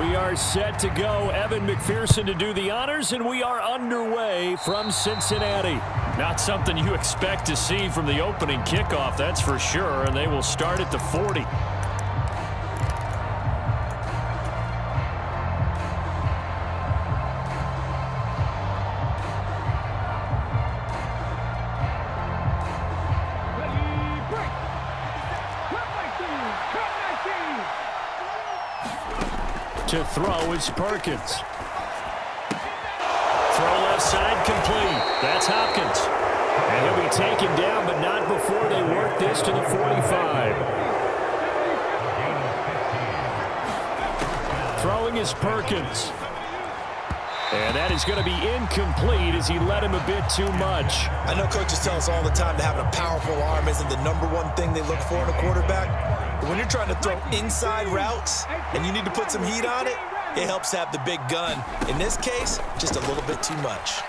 We are set to go. Evan McPherson to do the honors, and we are underway from Cincinnati. Not something you expect to see from the opening kickoff, that's for sure, and they will start at the 40. To throw is Perkins. Throw left side complete. That's Hopkins. And he'll be taken down, but not before they work this to the 45. Throwing is Perkins. And that is going to be incomplete as he led him a bit too much. I know coaches tell us all the time that having a powerful arm isn't the #1 thing they look for in a quarterback. But when you're trying to throw inside routes and you need to put some heat on it, it helps have the big gun. In this case, just a little bit too much.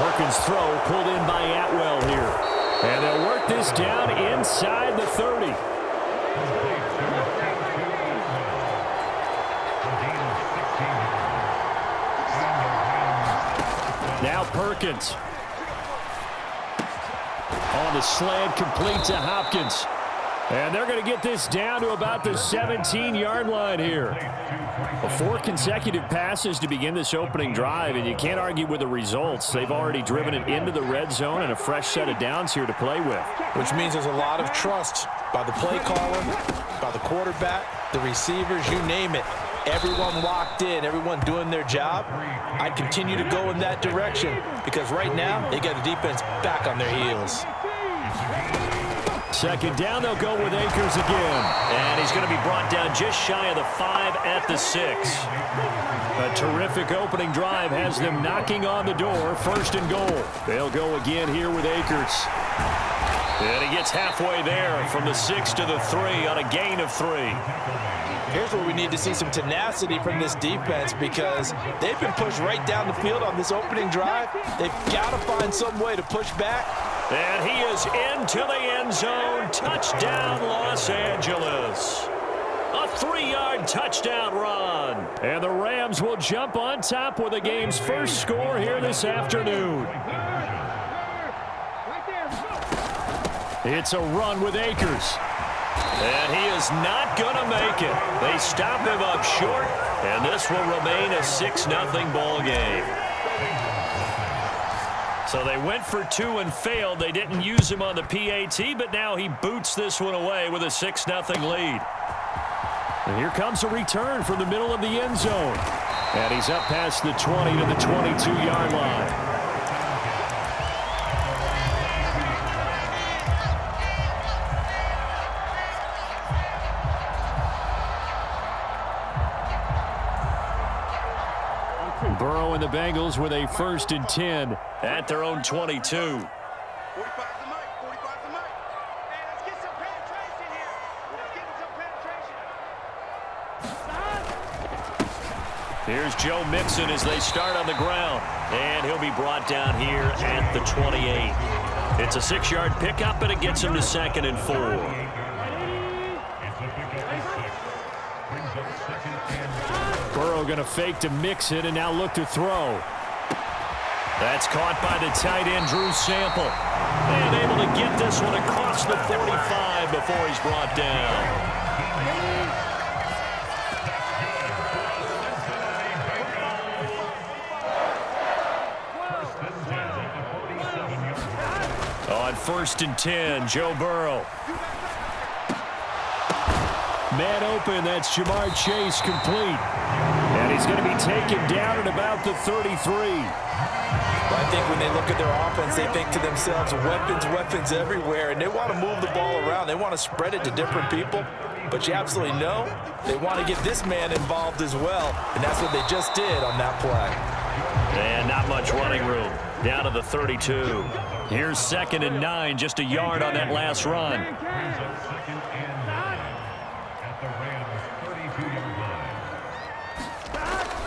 Perkins' throw pulled in by Atwell here. And they'll work this down inside the 30. Now Perkins. On the slant, complete to Hopkins. And they're going to get this down to about the 17-yard line here. 4 consecutive passes to begin this opening drive, and you can't argue with the results. They've already driven it into the red zone and a fresh set of downs here to play with. Which means there's a lot of trust by the play caller, by the quarterback, the receivers, you name it. Everyone locked in, everyone doing their job. I'd continue to go in that direction because right now they got the defense back on their heels. Second down, they'll go with Akers again. And he's going to be brought down just shy of the 5 at the 6. A terrific opening drive has them knocking on the door, 1st and goal. They'll go again here with Akers. And he gets halfway there from the 6 to the 3 on a gain of 3. Here's where we need to see some tenacity from this defense because they've been pushed right down the field on this opening drive. They've got to find some way to push back. And he is into the end zone. Touchdown, Los Angeles. A 3-yard touchdown run. And the Rams will jump on top with the game's first score here this afternoon. It's a run with Akers. And he is not going to make it. They stop him up short, and this will remain a 6-0 ball game. So they went for 2 and failed. They didn't use him on the PAT, but now he boots this one away with a 6-0 lead. And here comes a return from the middle of the end zone. And he's up past the 20 to the 22-yard line. Burrow and the Bengals with a 1st and 10 at their own 22. Here's Joe Mixon as they start on the ground. And he'll be brought down here at the 28. It's a 6-yard pickup, and it gets him to 2nd and 4. Burrow going to fake to Mixon and now look to throw. That's caught by the tight end, Drew Sample. And able to get this one across the 45 before he's brought down. On 1st and 10, Joe Burrow. Man open, that's Jamar Chase complete. And he's going to be taken down at about the 33. Well, I think when they look at their offense, they think to themselves, weapons, weapons everywhere, and they want to move the ball around. They want to spread it to different people. But you absolutely know they want to get this man involved as well, and that's what they just did on that play. And not much running room. Down to the 32. Here's 2nd and 9, just a yard on that last run.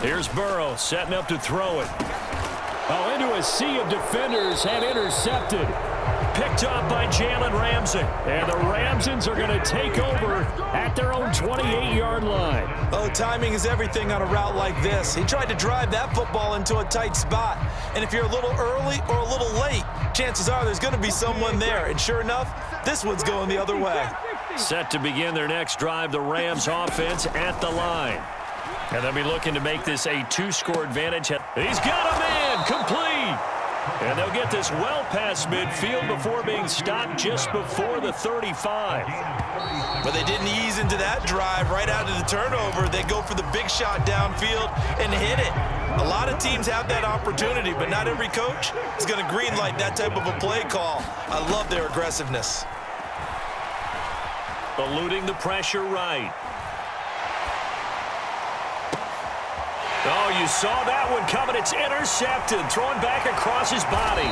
Here's Burrow setting up to throw it. Oh, into a sea of defenders and intercepted. picked up by Jalen Ramsey. And the Ramsons are going to take over at their own 28-yard line. Oh, timing is everything on a route like this. He tried to drive that football into a tight spot. And if you're a little early or a little late, chances are there's going to be someone there. And sure enough, this one's going the other way. Set to begin their next drive, the Rams offense at the line. And they'll be looking to make this a two-score advantage. He's got a man, complete. And they'll get this well past midfield before being stopped just before the 35. But they didn't ease into that drive right out of the turnover. They go for the big shot downfield and hit it. A lot of teams have that opportunity, but not every coach is going to greenlight that type of a play call. I love their aggressiveness. Eluding the pressure right. Oh, you saw that one coming. It's intercepted. Thrown back across his body.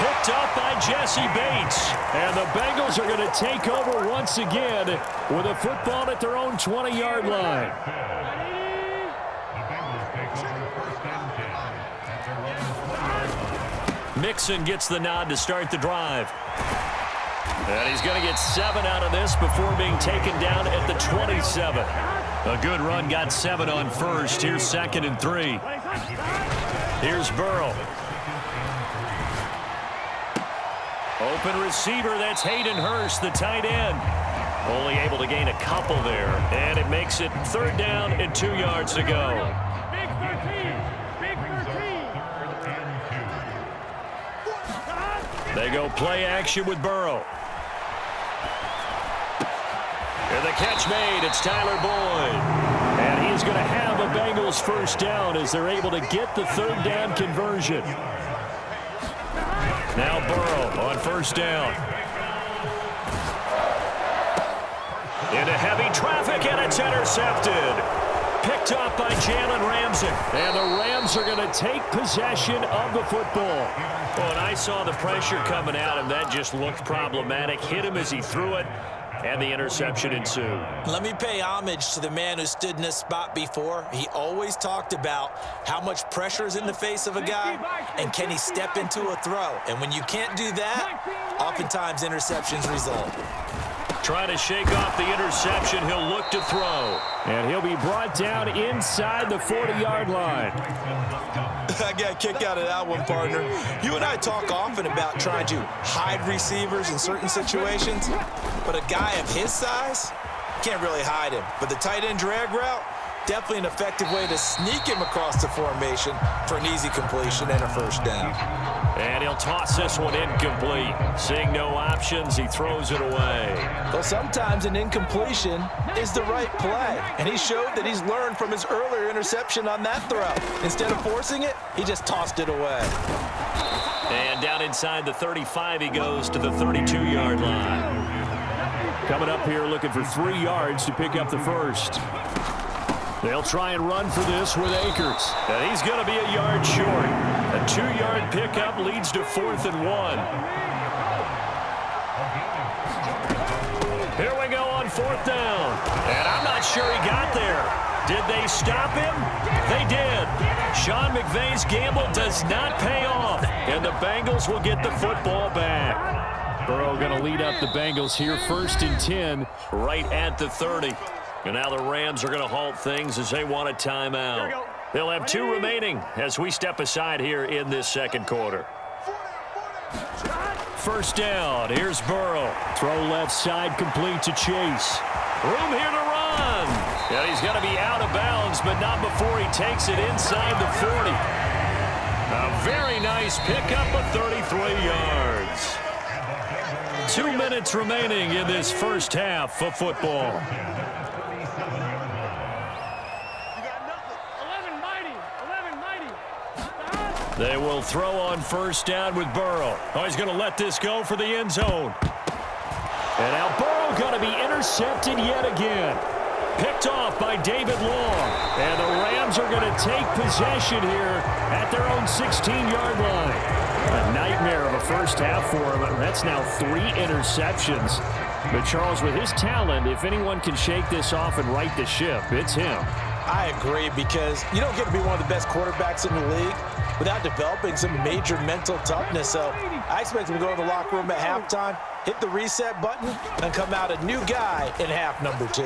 Picked up by Jesse Bates. And the Bengals are going to take over once again with a football at their own 20-yard line. Mixon gets the nod to start the drive. And he's going to get 7 out of this before being taken down at the 27. A good run, got 7 on first. Here's 2nd and 3. Here's Burrow. Open receiver, that's Hayden Hurst, the tight end. Only able to gain a couple there. And it makes it 3rd down and 2 yards to go. Big 13. Big 13. They go play action with Burrow. And the catch made. It's Tyler Boyd. And he's going to have a Bengals first down as they're able to get the 3rd down conversion. Now Burrow on first down. Into heavy traffic, and it's intercepted. Picked up by Jalen Ramsey. And the Rams are going to take possession of the football. Well, and I saw the pressure coming at him. That just looked problematic. Hit him as he threw it. And the interception ensued. Let me pay homage to the man who stood in this spot before. He always talked about how much pressure is in the face of a guy and can he step into a throw. And when you can't do that, oftentimes interceptions result. Trying to shake off the interception. He'll look to throw. And he'll be brought down inside the 40-yard line. I got a kick out of that one, partner. You and I talk often about trying to hide receivers in certain situations, but a guy of his size can't really hide him. But the tight end drag route, definitely an effective way to sneak him across the formation for an easy completion and a first down. And he'll toss this one incomplete. Seeing no options, he throws it away. Well, sometimes an incompletion is the right play, and he showed that he's learned from his earlier interception on that throw. Instead of forcing it, he just tossed it away. And down inside the 35, he goes to the 32-yard line. Coming up here looking for 3 yards to pick up the first. They'll try and run for this with Akers. And he's going to be a yard short. A 2-yard pickup leads to 4th and 1. Here we go on 4th down. And I'm not sure he got there. Did they stop him? They did. Sean McVay's gamble does not pay off. And the Bengals will get the football back. Burrow going to lead up the Bengals here 1st and 10 right at the 30. And now the Rams are going to halt things as they want a timeout. They'll have 2 remaining as we step aside here in this second quarter. First down. Here's Burrow. Throw left side complete to Chase. Room here to run. And he's going to be out of bounds, but not before he takes it inside the 40. A very nice pickup of 33 yards. 2 minutes remaining in this first half of football. They will throw on first down with Burrow. Oh, he's going to let this go for the end zone. And now Burrow going to be intercepted yet again. Picked off by David Long. And the Rams are going to take possession here at their own 16-yard line. A nightmare of a first half for him. That's now 3 interceptions. But Charles, with his talent, if anyone can shake this off and right the ship, it's him. I agree, because you don't get to be one of the best quarterbacks in the league without developing some major mental toughness. So I expect him to go to the locker room at halftime, hit the reset button, and come out a new guy in half number 2.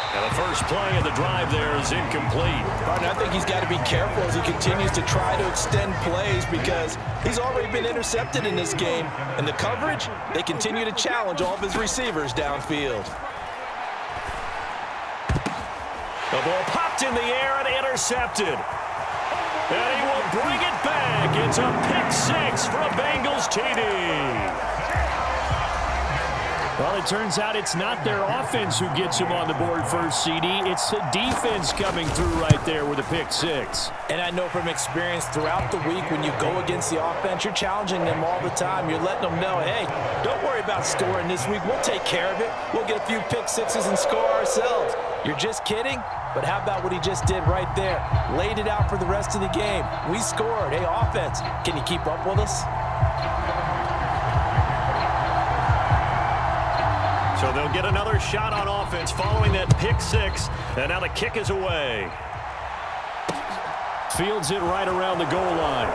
And the first play of the drive there is incomplete. Partner, I think he's got to be careful as he continues to try to extend plays, because he's already been intercepted in this game. And the coverage, they continue to challenge all of his receivers downfield. The ball popped in the air and intercepted. And he will bring it back. It's a pick 6 for a Bengals TD. Well, it turns out it's not their offense who gets him on the board first, CD. It's the defense coming through right there with a pick 6. And I know from experience throughout the week, when you go against the offense, you're challenging them all the time. You're letting them know, hey, don't worry about scoring this week. We'll take care of it. We'll get a few pick 6s and score ourselves. You're just kidding? But how about what he just did right there? Laid it out for the rest of the game. We scored. Hey, offense, can you keep up with us? So they'll get another shot on offense following that pick 6. And now the kick is away. Fields it right around the goal line.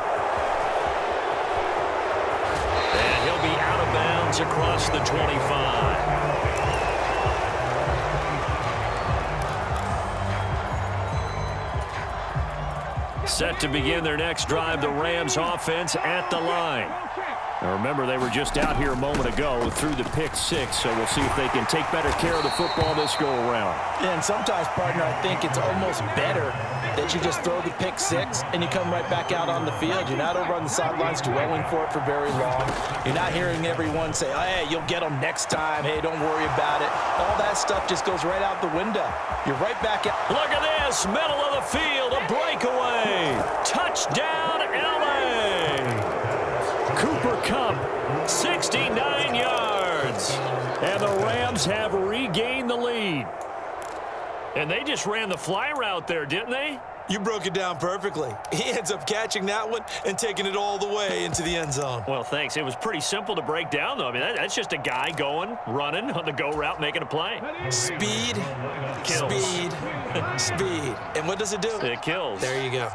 And he'll be out of bounds across the 25. Set to begin their next drive, the Rams offense at the line. Now remember, they were just out here a moment ago through the pick 6, so we'll see if they can take better care of the football this go-around. And sometimes, partner, I think it's almost better that you just throw the pick 6 and you come right back out on the field. You're not over on the sidelines dwelling for it for very long. You're not hearing everyone say, oh, hey, you'll get them next time. Hey, don't worry about it. All that stuff just goes right out the window. You're right back out. Look at this, middle of the field, a breakaway. Touchdown, L.A. Cooper Kupp, 69 yards. And the Rams have regained the lead. And they just ran the fly route there, didn't they? You broke it down perfectly. He ends up catching that one and taking it all the way into the end zone. Well, thanks. It was pretty simple to break down, though. I mean, that's just a guy going, running on the go route, making a play. Speed, Kills. speed, speed. And what does it do? It kills. There you go.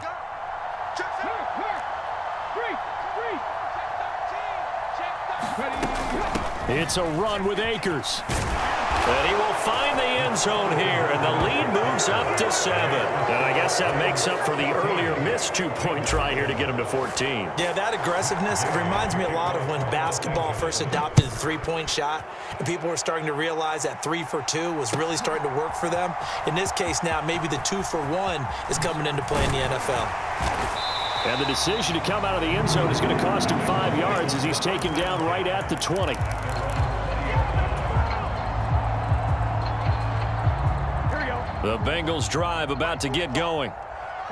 It's a run with Akers. And he will find the end zone here, and the lead moves up to 7. And I guess that makes up for the earlier missed 2-point try here to get him to 14. Yeah, that aggressiveness, it reminds me a lot of when basketball first adopted the three-point shot, and people were starting to realize that 3 for 2 was really starting to work for them. In this case now, maybe the 2 for 1 is coming into play in the NFL. And the decision to come out of the end zone is going to cost him 5 yards as he's taken down right at the 20. The Bengals drive about to get going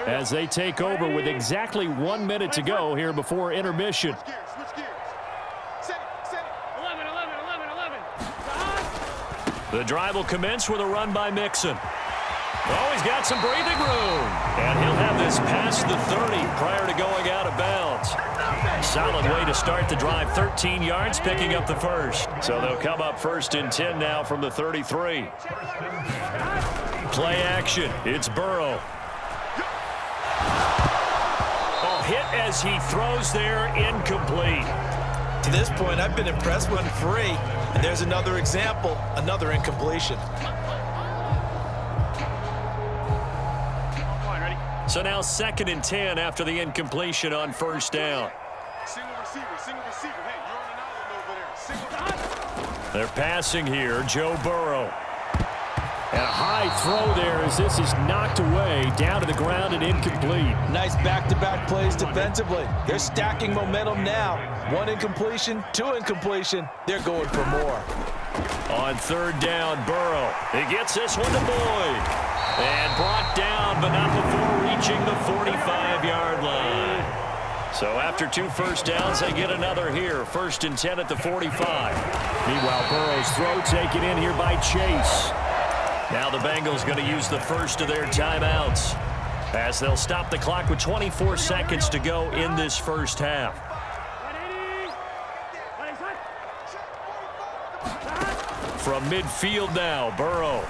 as they take over with exactly 1 minute to go here before intermission. The drive will commence with a run by Mixon. Oh, he's got some breathing room. And he'll have this past the 30 prior to going out of bounds. Solid way to start the drive. 13 yards, picking up the first. So they'll come up 1st and 10 now from the 33. Play action. It's Burrow. Oh, hit as he throws there, incomplete. To this point, I've been impressed when free. And there's another example, another incompletion. So now 2nd and 10 after the incompletion on 1st down. Single receiver. Hey, you're on an island over there. They're passing here, Joe Burrow. And a high throw there as this is knocked away, down to the ground and incomplete. Nice back-to-back plays defensively. They're stacking momentum now. 1 incompletion, 2 incompletion. They're going for more. On 3rd down, Burrow. He gets this one to Boyd. And brought down, but not before reaching the 45-yard line. So after 2 first downs, they get another here. 1st and 10 at the 45. Meanwhile, Burrow's throw taken in here by Chase. Now the Bengals going to use the first of their timeouts as they'll stop the clock with 24 seconds to go in this first half. from midfield now, Burrow.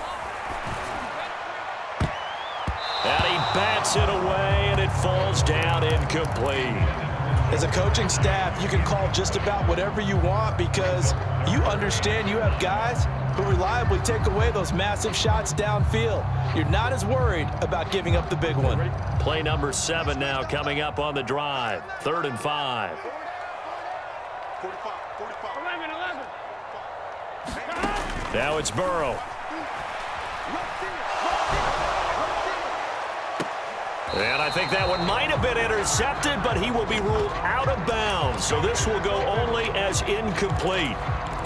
And he bats it away, and it falls down incomplete. As a coaching staff, you can call just about whatever you want because you understand you have guys who reliably take away those massive shots downfield. You're not as worried about giving up the big one. Play number 7 now coming up on the drive. 3rd and 5. 45. 11. Now it's Burrow. And I think that one might have been intercepted, but he will be ruled out of bounds. So this will go only as incomplete.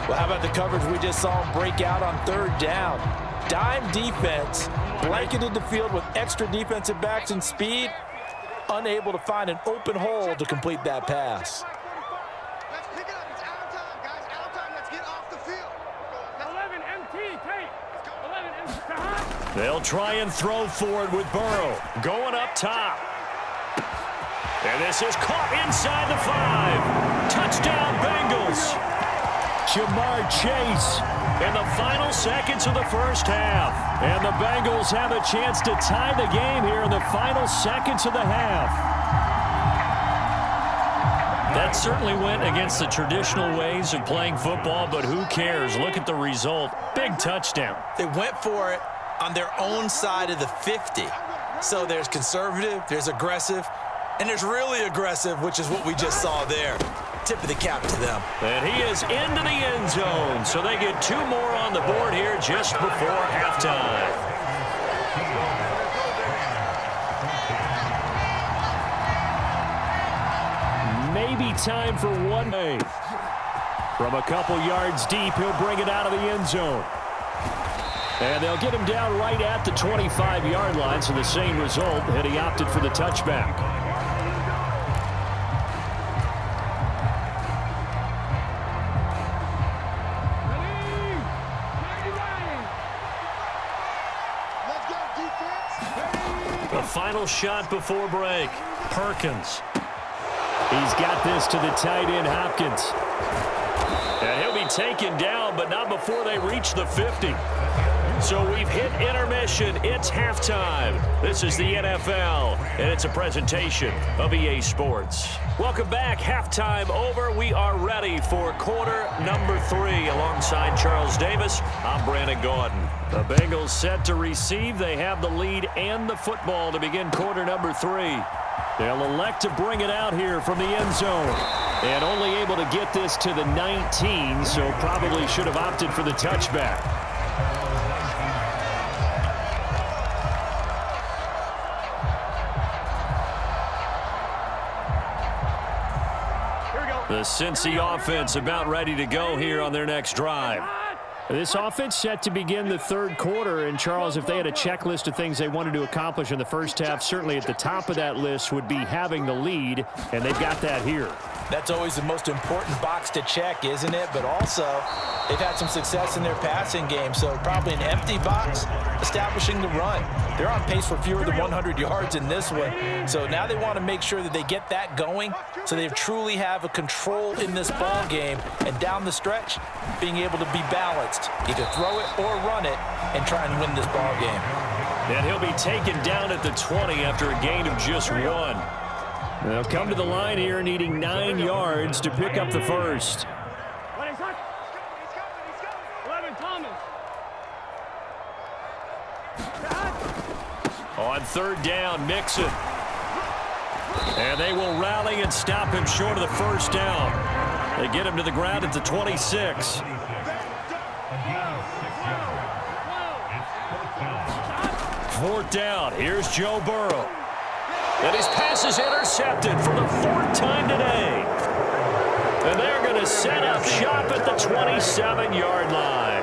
Well, how about the coverage we just saw him break out on 3rd down? Dime defense, blanketed the field with extra defensive backs and speed, unable to find an open hole to complete that pass. Let's pick it up. It's out of time, guys. Out of time. Let's get off the field. 11 MT, take. 11 MT. They'll try and throw forward with Burrow. Going up top. And this is caught inside the 5. Touchdown, Bengals. Jamar Chase in the final seconds of the first half. And the Bengals have a chance to tie the game here in the final seconds of the half. That certainly went against the traditional ways of playing football, but who cares? Look at the result. Big touchdown. They went for it on their own side of the 50. So there's conservative, there's aggressive, and there's really aggressive, which is what we just saw there. Tip of the cap to them. And he is into the end zone, so they get 2 more on the board here just before halftime. Maybe time for one. From a couple yards deep, he'll bring it out of the end zone. And they'll get him down right at the 25-yard line, so the same result, and he opted for the touchback. The final shot before break. Perkins. He's got this to the tight end, Hopkins. And he'll be taken down, but not before they reach the 50. So we've hit intermission. It's halftime. This is the NFL, and it's a presentation of EA Sports. Welcome back. Halftime over. We are ready for quarter number 3. Alongside Charles Davis, I'm Brandon Gordon. The Bengals set to receive. They have the lead and the football to begin quarter number 3. They'll elect to bring it out here from the end zone. And only able to get this to the 19, so probably should have opted for the touchback. The Cincy offense about ready to go here on their next drive. This offense set to begin the 3rd quarter, and Charles, if they had a checklist of things they wanted to accomplish in the first half, certainly at the top of that list would be having the lead, and they've got that here. That's always the most important box to check, isn't it? But also, they've had some success in their passing game, so probably an empty box establishing the run. They're on pace for fewer than 100 yards in this one, so now they want to make sure that they get that going so they truly have a control in this ball game, and down the stretch, being able to be balanced, either throw it or run it, and try and win this ball game. And he'll be taken down at the 20 after a gain of just 1. They'll come to the line here needing 9 yards to pick up the first. 11 Thomas. On 3rd down, Mixon. And they will rally and stop him short of the first down. They get him to the ground at the 26. 4th down. Here's Joe Burrow. And his pass is intercepted for the 4th time today. And they're going to set up shop at the 27-yard line.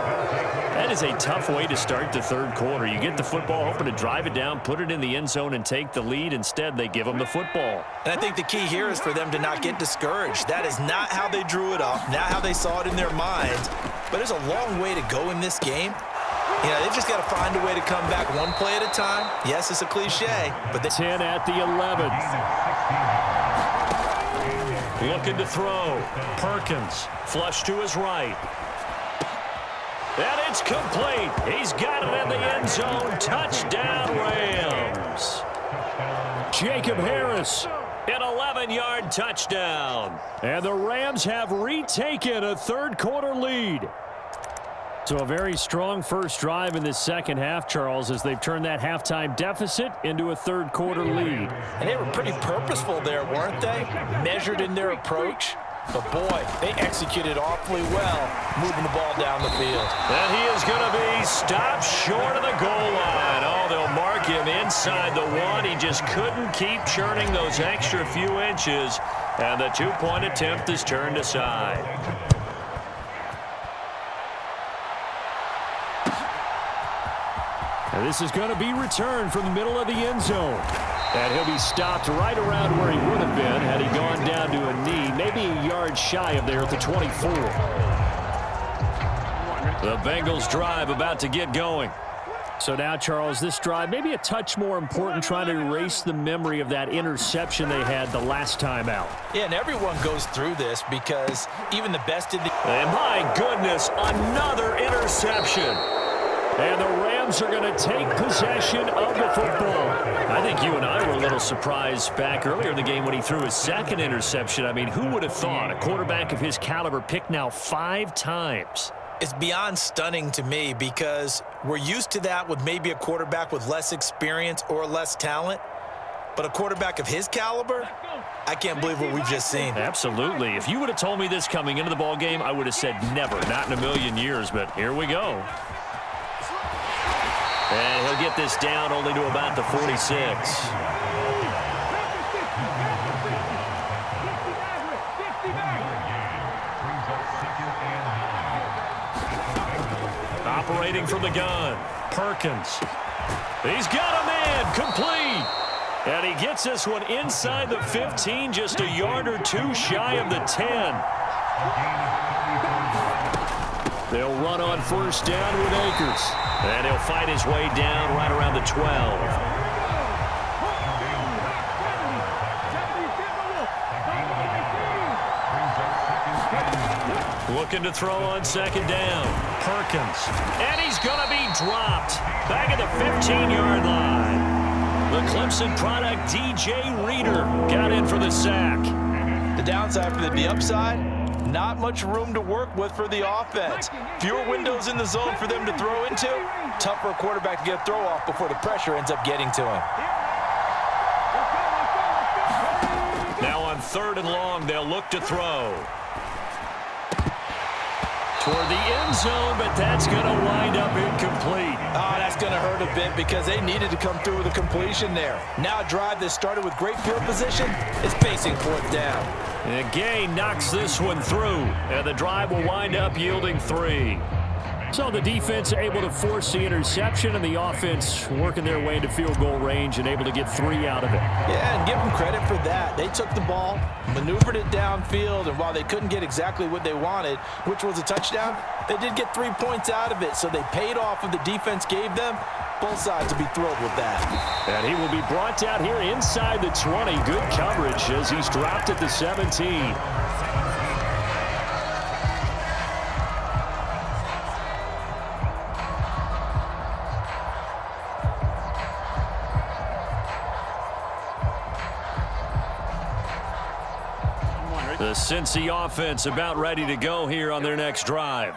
That is a tough way to start the 3rd quarter. You get the football, hoping to drive it down, put it in the end zone, and take the lead. Instead, they give them the football. And I think the key here is for them to not get discouraged. That is not how they drew it up, not how they saw it in their minds. But there's a long way to go in this game. You know, they've just got to find a way to come back one play at a time. Yes, it's a cliche, but they 10 at the 11. Looking to throw. Perkins, flush to his right. And it's complete. He's got it in the end zone. Touchdown, Rams. Jacob Harris, an 11-yard touchdown. And the Rams have retaken a third-quarter lead. So a very strong first drive in this second half, Charles, as they've turned that halftime deficit into a third-quarter lead. And they were pretty purposeful there, weren't they? Measured in their approach. But, boy, they executed awfully well, moving the ball down the field. And he is going to be stopped short of the goal line. Oh, they'll mark him inside the one. He just couldn't keep churning those extra few inches. And the two-point attempt is turned aside. And this is going to be returned from the middle of the end zone. And he'll be stopped right around where he would have been had he gone down to a knee, maybe a yard shy of there at the 24. The Bengals drive about to get going. So now, Charles, this drive maybe a touch more important, trying to erase the memory of that interception they had the last time out. Yeah, and everyone goes through this because even the best in the... And my goodness, another interception. And the Rams are going to take possession of the football. I think you and I were a little surprised back earlier in the game when he threw his second interception. I mean, who would have thought a quarterback of his caliber picked now 5 times? It's beyond stunning to me because we're used to that with maybe a quarterback with less experience or less talent. But a quarterback of his caliber, I can't believe what we've just seen. Absolutely. If you would have told me this coming into the ball game, I would have said never, not in a million years. But here we go. And he'll get this down only to about the 46. Operating from the gun, Perkins. He's got a man, complete. And he gets this one inside the 15, just a yard or two shy of the 10. They'll run on first down with Akers. And he'll fight his way down right around the 12. Looking to throw on second down. Perkins. And he's going to be dropped. Back at the 15-yard line. The Clemson product, DJ Reader, got in for the sack. The downside for the upside, not much room to work with for the offense. Fewer windows in the zone for them to throw into. Tough for a quarterback to get a throw off before the pressure ends up getting to him. Now on 3rd and long, they'll look to throw. Toward the end zone, but that's going to wind up incomplete. Oh, that's going to hurt a bit because they needed to come through with a completion there. Now a drive that started with great field position is facing 4th down. And Gay knocks this one through, and the drive will wind up yielding 3. So the defense able to force the interception, and the offense working their way into field goal range and able to get 3 out of it. Yeah, and give them credit for that. They took the ball, maneuvered it downfield, and while they couldn't get exactly what they wanted, which was a touchdown, they did get 3 points out of it, so they paid off what the defense gave them. Both sides will be thrilled with that. And he will be brought down here inside the 20. Good coverage as he's dropped at the 17. The Cincy offense about ready to go here on their next drive.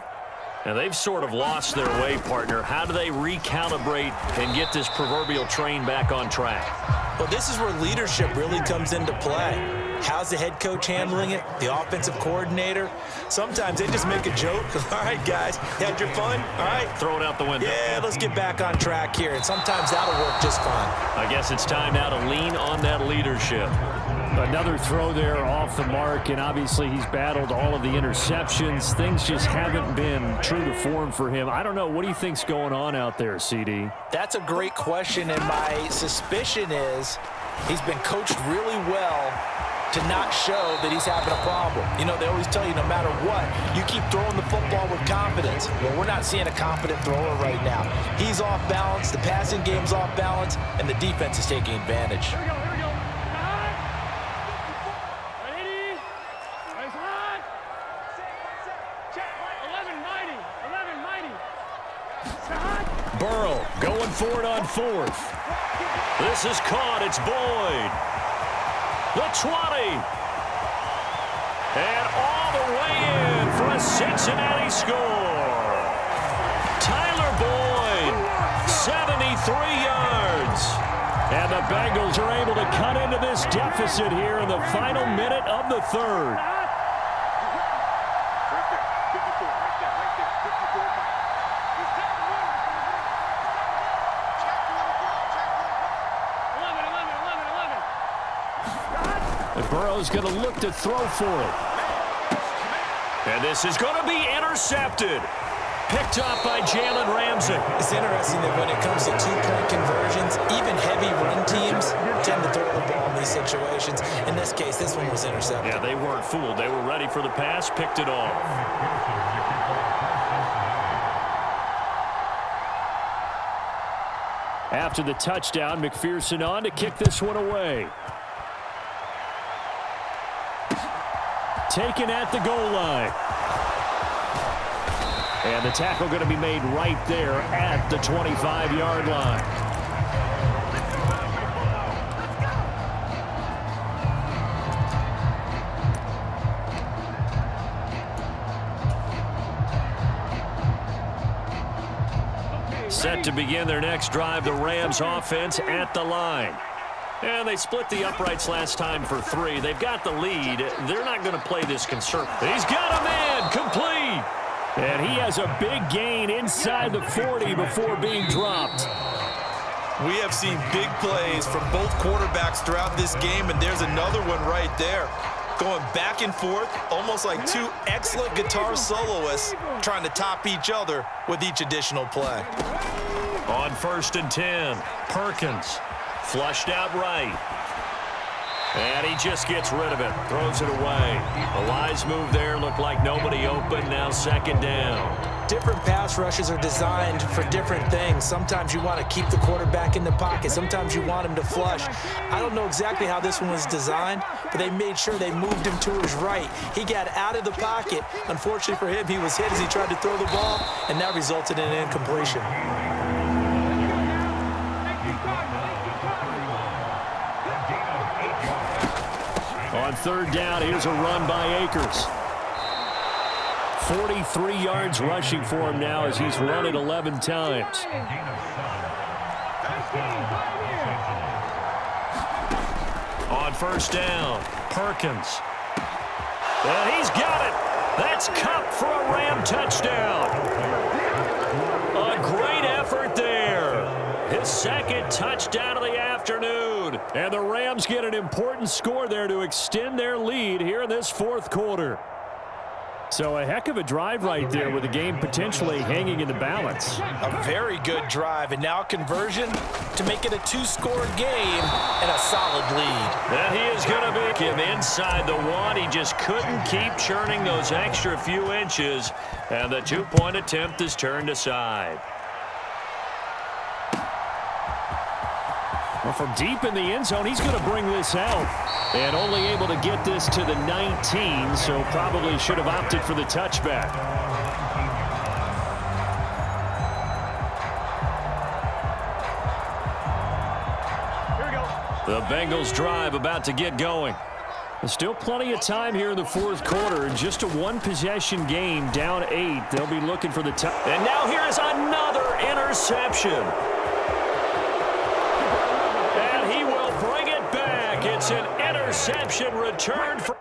And they've sort of lost their way, partner. How do they recalibrate and get this proverbial train back on track? Well, this is where leadership really comes into play. How's the head coach handling it? The offensive coordinator? Sometimes they just make a joke. All right, guys, had your fun? All right. Throw it out the window. Yeah, let's get back on track here. And sometimes that'll work just fine. I guess it's time now to lean on that leadership. Another throw there off the mark, and obviously he's battled all of the interceptions. Things just haven't been true to form for him. I don't know. What do you think's going on out there, CD? That's a great question, and my suspicion is he's been coached really well to not show that he's having a problem. You know, they always tell you no matter what, you keep throwing the football with confidence. Well, we're not seeing a confident thrower right now. He's off balance, the passing game's off balance, and the defense is taking advantage. Burrow going for it on fourth. This is caught. It's Boyd. The 20. And all the way in for a Cincinnati score. Tyler Boyd, 73 yards. And the Bengals are able to cut into this deficit here in the final minute of the third. Burrow's going to look to throw for it. And this is going to be intercepted. Picked up by Jalen Ramsey. It's interesting that when it comes to two-point conversions, even heavy run teams tend to throw the ball in these situations. In this case, this one was intercepted. Yeah, they weren't fooled. They were ready for the pass, picked it off. After the touchdown, McPherson on to kick this one away. Taken at the goal line. And the tackle going to be made right there at the 25-yard line. Set to begin their next drive, the Rams offense at the line. And they split the uprights last time for 3. They've got the lead. They're not going to play this conservative. He's got a man complete. And he has a big gain inside the 40 before being dropped. We have seen big plays from both quarterbacks throughout this game, and there's another one right there. Going back and forth, almost like two excellent guitar soloists trying to top each other with each additional play. On 1st and 10, Perkins. Flushed out right. And he just gets rid of it. Throws it away. A wise move there. Looked like nobody open. Now 2nd down. Different pass rushes are designed for different things. Sometimes you want to keep the quarterback in the pocket. Sometimes you want him to flush. I don't know exactly how this one was designed, but they made sure they moved him to his right. He got out of the pocket. Unfortunately for him, he was hit as he tried to throw the ball, and that resulted in an incompletion. On 3rd down, here's a run by Akers. 43 yards rushing for him now as he's run it 11 times. On 1st down, Perkins. And he's got it. That's Cup for a Ram touchdown. A great effort there. His 2nd touchdown of the afternoon. And the Rams get an important score there to extend their lead here in this 4th quarter. So a heck of a drive right there with the game potentially hanging in the balance. A very good drive, and now conversion to make it a 2-score game and a solid lead. And he is going to be him inside the 1. He just couldn't keep churning those extra few inches, and the 2-point attempt is turned aside. Well, from deep in the end zone, he's going to bring this out. And only able to get this to the 19, so probably should have opted for the touchback. Here we go. The Bengals drive about to get going. There's still plenty of time here in the 4th quarter. In just a 1-possession game, down 8. They'll be looking for the touch. And now here is another interception. It's an interception returned for